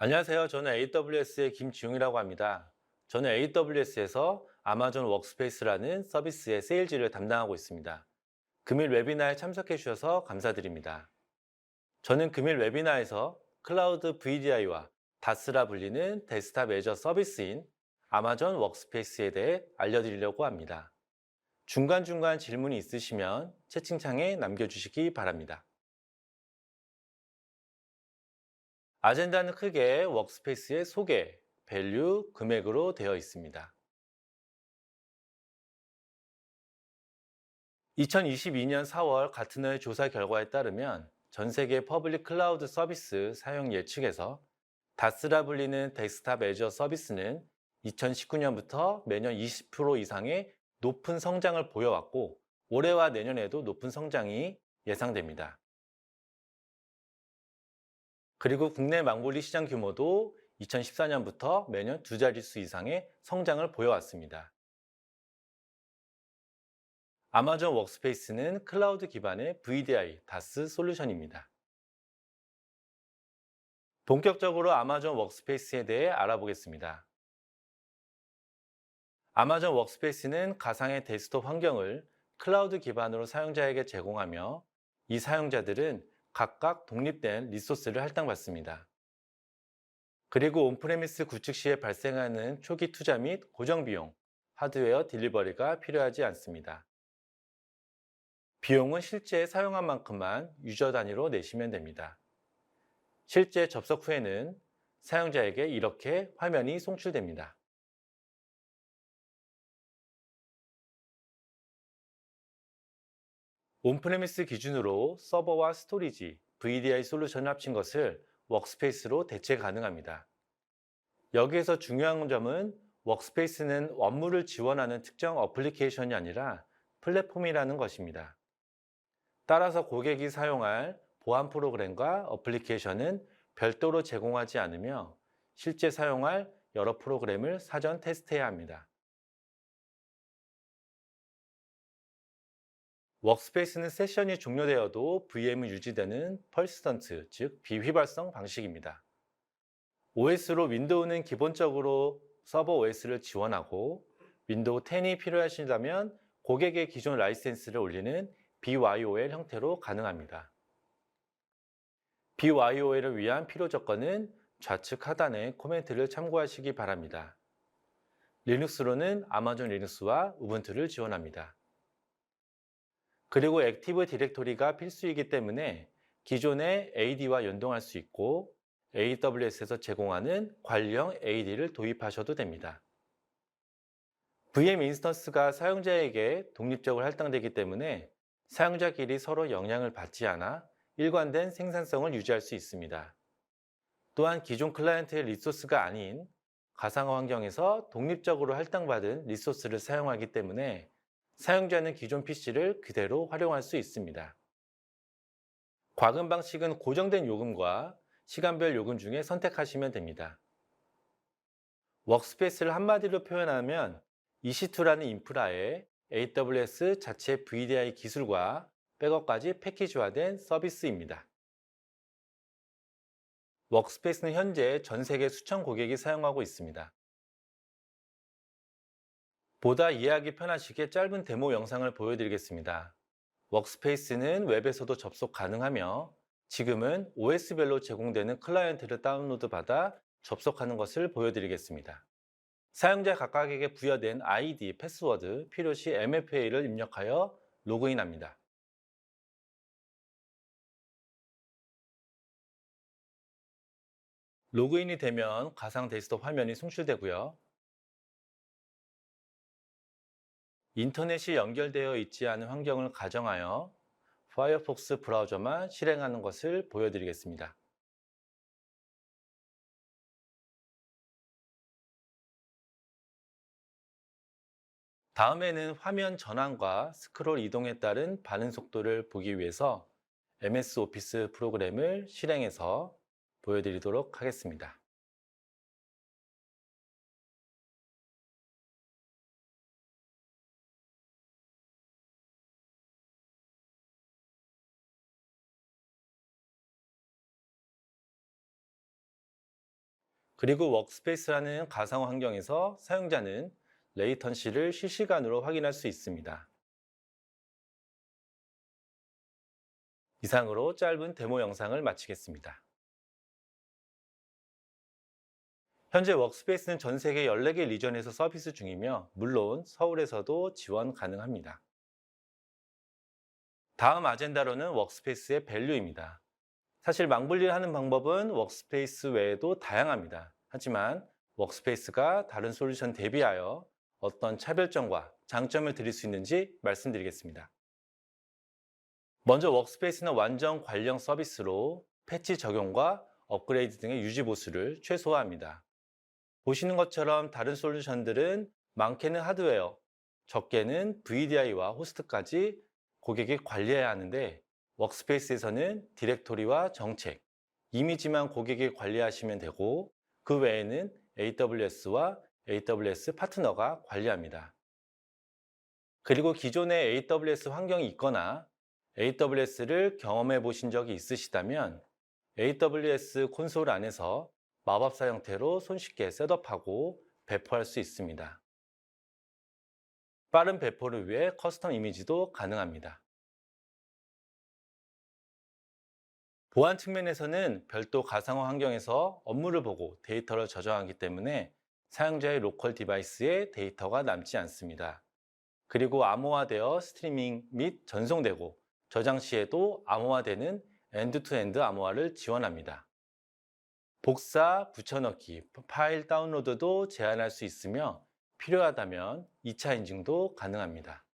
안녕하세요. 저는 AWS의 김지용이라고 합니다. 저는 AWS에서 아마존 워크스페이스라는 서비스의 세일즈를 담당하고 있습니다. 금일 웨비나에 참석해 주셔서 감사드립니다. 저는 금일 웨비나에서 클라우드 VDI와 다스라 불리는 데스크탑 애저 서비스인 아마존 워크스페이스에 대해 알려드리려고 합니다. 중간중간 질문이 있으시면 채팅창에 남겨주시기 바랍니다. 아젠다는 크게 워크스페이스의 소개, 밸류, 금액으로 되어 있습니다. 2022년 4월 가트너의 조사 결과에 따르면 전 세계 퍼블릭 클라우드 서비스 사용 예측에서 다스라 불리는 데스크탑 애저 서비스는 2019년부터 매년 20% 이상의 높은 성장을 보여왔고 올해와 내년에도 높은 성장이 예상됩니다. 그리고 국내 망볼리 시장 규모도 2014년부터 매년 두 자릿수 이상의 성장을 보여왔습니다. 아마존 워크스페이스는 클라우드 기반의 VDI, 다스 솔루션입니다. 본격적으로 아마존 워크스페이스에 대해 알아보겠습니다. 아마존 워크스페이스는 가상의 데스크톱 환경을 클라우드 기반으로 사용자에게 제공하며 이 사용자들은 각각 독립된 리소스를 할당받습니다. 그리고 온프레미스 구축 시에 발생하는 초기 투자 및 고정 비용, 하드웨어 딜리버리가 필요하지 않습니다. 비용은 실제 사용한 만큼만 유저 단위로 내시면 됩니다. 실제 접속 후에는 사용자에게 이렇게 화면이 송출됩니다. 온프레미스 기준으로 서버와 스토리지, VDI 솔루션을 합친 것을 워크스페이스로 대체 가능합니다. 여기에서 중요한 점은 워크스페이스는 업무를 지원하는 특정 어플리케이션이 아니라 플랫폼이라는 것입니다. 따라서 고객이 사용할 보안 프로그램과 어플리케이션은 별도로 제공하지 않으며 실제 사용할 여러 프로그램을 사전 테스트해야 합니다. 워크스페이스는 세션이 종료되어도 VM은 유지되는 퍼시스턴트, 즉 비휘발성 방식입니다. OS로 윈도우는 기본적으로 서버 OS를 지원하고 윈도우 10이 필요하시다면 고객의 기존 라이센스를 올리는 BYOL 형태로 가능합니다. BYOL을 위한 필요 조건은 좌측 하단의 코멘트를 참고하시기 바랍니다. 리눅스로는 아마존 리눅스와 우분투를 지원합니다. 그리고 액티브 디렉토리가 필수이기 때문에 기존의 AD와 연동할 수 있고 AWS에서 제공하는 관리형 AD를 도입하셔도 됩니다. VM 인스턴스가 사용자에게 독립적으로 할당되기 때문에 사용자끼리 서로 영향을 받지 않아 일관된 생산성을 유지할 수 있습니다. 또한 기존 클라이언트의 리소스가 아닌 가상화 환경에서 독립적으로 할당받은 리소스를 사용하기 때문에 사용자는 기존 PC를 그대로 활용할 수 있습니다. 과금 방식은 고정된 요금과 시간별 요금 중에 선택하시면 됩니다. 워크스페이스를 한마디로 표현하면 EC2라는 인프라에 AWS 자체 VDI 기술과 백업까지 패키지화된 서비스입니다. 워크스페이스는 현재 전 세계 수천 고객이 사용하고 있습니다. 보다 이해하기 편하시게 짧은 데모 영상을 보여드리겠습니다. 워크스페이스는 웹에서도 접속 가능하며 지금은 OS별로 제공되는 클라이언트를 다운로드 받아 접속하는 것을 보여드리겠습니다. 사용자 각각에게 부여된 아이디, 패스워드, 필요시 MFA를 입력하여 로그인합니다. 로그인이 되면 가상 데스크톱 화면이 송출되고요. 인터넷이 연결되어 있지 않은 환경을 가정하여 파이어폭스 브라우저만 실행하는 것을 보여드리겠습니다. 다음에는 화면 전환과 스크롤 이동에 따른 반응 속도를 보기 위해서 MS 오피스 프로그램을 실행해서 보여드리도록 하겠습니다. 그리고 워크스페이스라는 가상화 환경에서 사용자는 레이턴시를 실시간으로 확인할 수 있습니다. 이상으로 짧은 데모 영상을 마치겠습니다. 현재 워크스페이스는 전 세계 14개 리전에서 서비스 중이며 물론 서울에서도 지원 가능합니다. 다음 아젠다로는 워크스페이스의 밸류입니다. 사실 망분리를 하는 방법은 워크스페이스 외에도 다양합니다. 하지만 워크스페이스가 다른 솔루션 대비하여 어떤 차별점과 장점을 드릴 수 있는지 말씀드리겠습니다. 먼저 워크스페이스는 완전 관련 서비스로 패치 적용과 업그레이드 등의 유지 보수를 최소화합니다. 보시는 것처럼 다른 솔루션들은 많게는 하드웨어, 적게는 VDI와 호스트까지 고객이 관리해야 하는데 워크스페이스에서는 디렉토리와 정책, 이미지만 고객이 관리하시면 되고 그 외에는 AWS와 AWS 파트너가 관리합니다. 그리고 기존에 AWS 환경이 있거나 AWS를 경험해 보신 적이 있으시다면 AWS 콘솔 안에서 마법사 형태로 손쉽게 셋업하고 배포할 수 있습니다. 빠른 배포를 위해 커스텀 이미지도 가능합니다. 보안 측면에서는 별도 가상화 환경에서 업무를 보고 데이터를 저장하기 때문에 사용자의 로컬 디바이스에 데이터가 남지 않습니다. 그리고 암호화되어 스트리밍 및 전송되고 저장 시에도 암호화되는 엔드-투-엔드 암호화를 지원합니다. 복사, 붙여넣기, 파일 다운로드도 제한할 수 있으며 필요하다면 2차 인증도 가능합니다.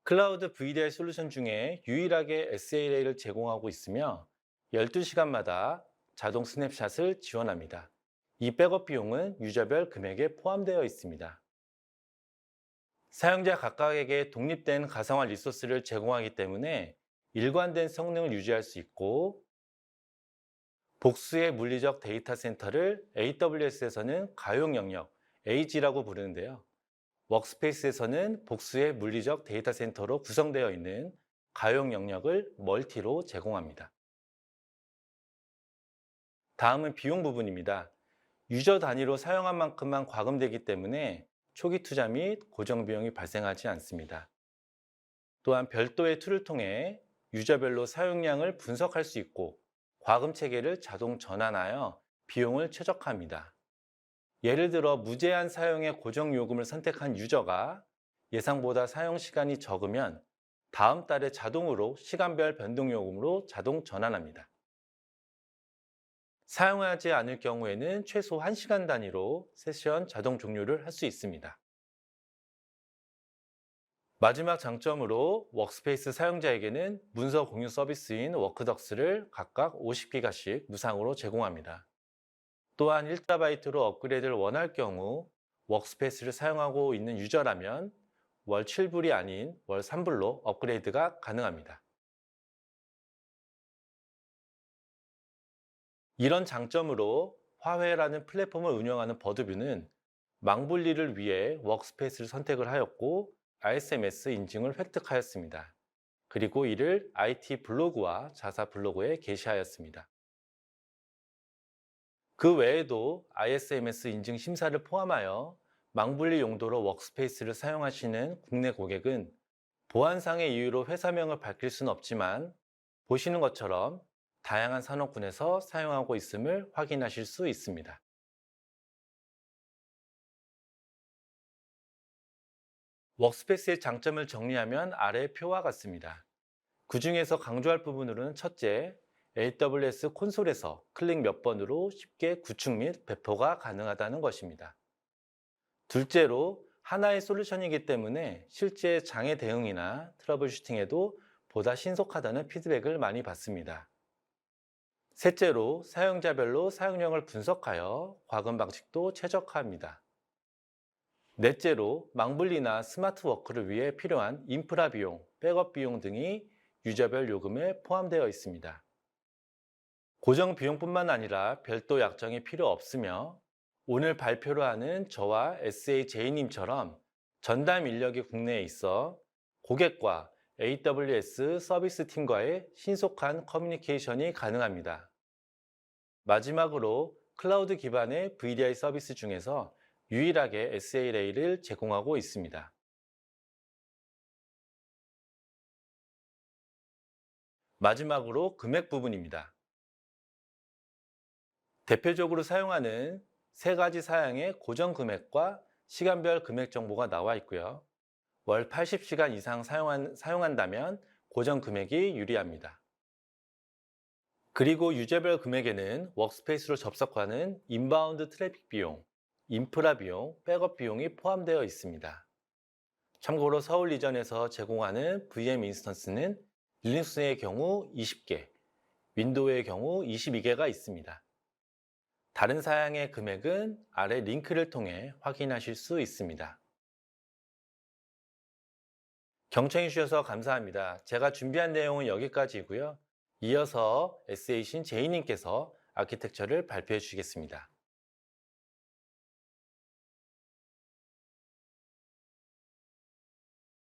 클라우드 VDI 솔루션 중에 유일하게 SLA를 제공하고 있으며 12시간마다 자동 스냅샷을 지원합니다. 이 백업 비용은 유저별 금액에 포함되어 있습니다. 사용자 각각에게 독립된 가상화 리소스를 제공하기 때문에 일관된 성능을 유지할 수 있고 복수의 물리적 데이터 센터를 AWS에서는 가용 영역 AG라고 부르는데요. 워크스페이스에서는 복수의 물리적 데이터 센터로 구성되어 있는 가용 영역을 멀티로 제공합니다. 다음은 비용 부분입니다. 유저 단위로 사용한 만큼만 과금되기 때문에 초기 투자 및 고정 비용이 발생하지 않습니다. 또한 별도의 툴을 통해 유저별로 사용량을 분석할 수 있고 과금 체계를 자동 전환하여 비용을 최적화합니다. 예를 들어 무제한 사용의 고정 요금을 선택한 유저가 예상보다 사용 시간이 적으면 다음 달에 자동으로 시간별 변동 요금으로 자동 전환합니다. 사용하지 않을 경우에는 최소 1시간 단위로 세션 자동 종료를 할 수 있습니다. 마지막 장점으로 워크스페이스 사용자에게는 문서 공유 서비스인 워크덕스를 각각 50기가씩 무상으로 제공합니다. 또한 1TB로 업그레이드를 원할 경우 워크스페이스를 사용하고 있는 유저라면 월 7불이 아닌 월 3불로 업그레이드가 가능합니다. 이런 장점으로 화웨라는 플랫폼을 운영하는 버드뷰는 망분리를 위해 워크스페이스를 선택을 하였고 RSMS 인증을 획득하였습니다. 그리고 이를 IT 블로그와 자사 블로그에 게시하였습니다. 그 외에도 ISMS 인증 심사를 포함하여 망분리 용도로 워크스페이스를 사용하시는 국내 고객은 보안상의 이유로 회사명을 밝힐 수는 없지만 보시는 것처럼 다양한 산업군에서 사용하고 있음을 확인하실 수 있습니다. 워크스페이스의 장점을 정리하면 아래 표와 같습니다. 그 중에서 강조할 부분으로는 첫째, AWS 콘솔에서 클릭 몇 번으로 쉽게 구축 및 배포가 가능하다는 것입니다. 둘째로 하나의 솔루션이기 때문에 실제 장애 대응이나 트러블 슈팅에도 보다 신속하다는 피드백을 많이 받습니다. 셋째로 사용자별로 사용량을 분석하여 과금 방식도 최적화합니다. 넷째로 망분리나 스마트 워크를 위해 필요한 인프라 비용, 백업 비용 등이 유저별 요금에 포함되어 있습니다. 고정 비용뿐만 아니라 별도 약정이 필요 없으며 오늘 발표를 하는 저와 SAJ님처럼 전담 인력이 국내에 있어 고객과 AWS 서비스 팀과의 신속한 커뮤니케이션이 가능합니다. 마지막으로 클라우드 기반의 VDI 서비스 중에서 유일하게 SLA를 제공하고 있습니다. 마지막으로 금액 부분입니다. 대표적으로 사용하는 세 가지 사양의 고정 금액과 시간별 금액 정보가 나와 있고요. 월 80시간 이상 사용한다면 고정 금액이 유리합니다. 그리고 유저별 금액에는 워크스페이스로 접속하는 인바운드 트래픽 비용, 인프라 비용, 백업 비용이 포함되어 있습니다. 참고로 서울 리전에서 제공하는 VM 인스턴스는 리눅스의 경우 20개, 윈도우의 경우 22개가 있습니다. 다른 사양의 금액은 아래 링크를 통해 확인하실 수 있습니다. 경청해 주셔서 감사합니다. 제가 준비한 내용은 여기까지이고요. 이어서 SA신 제이님께서 아키텍처를 발표해 주시겠습니다.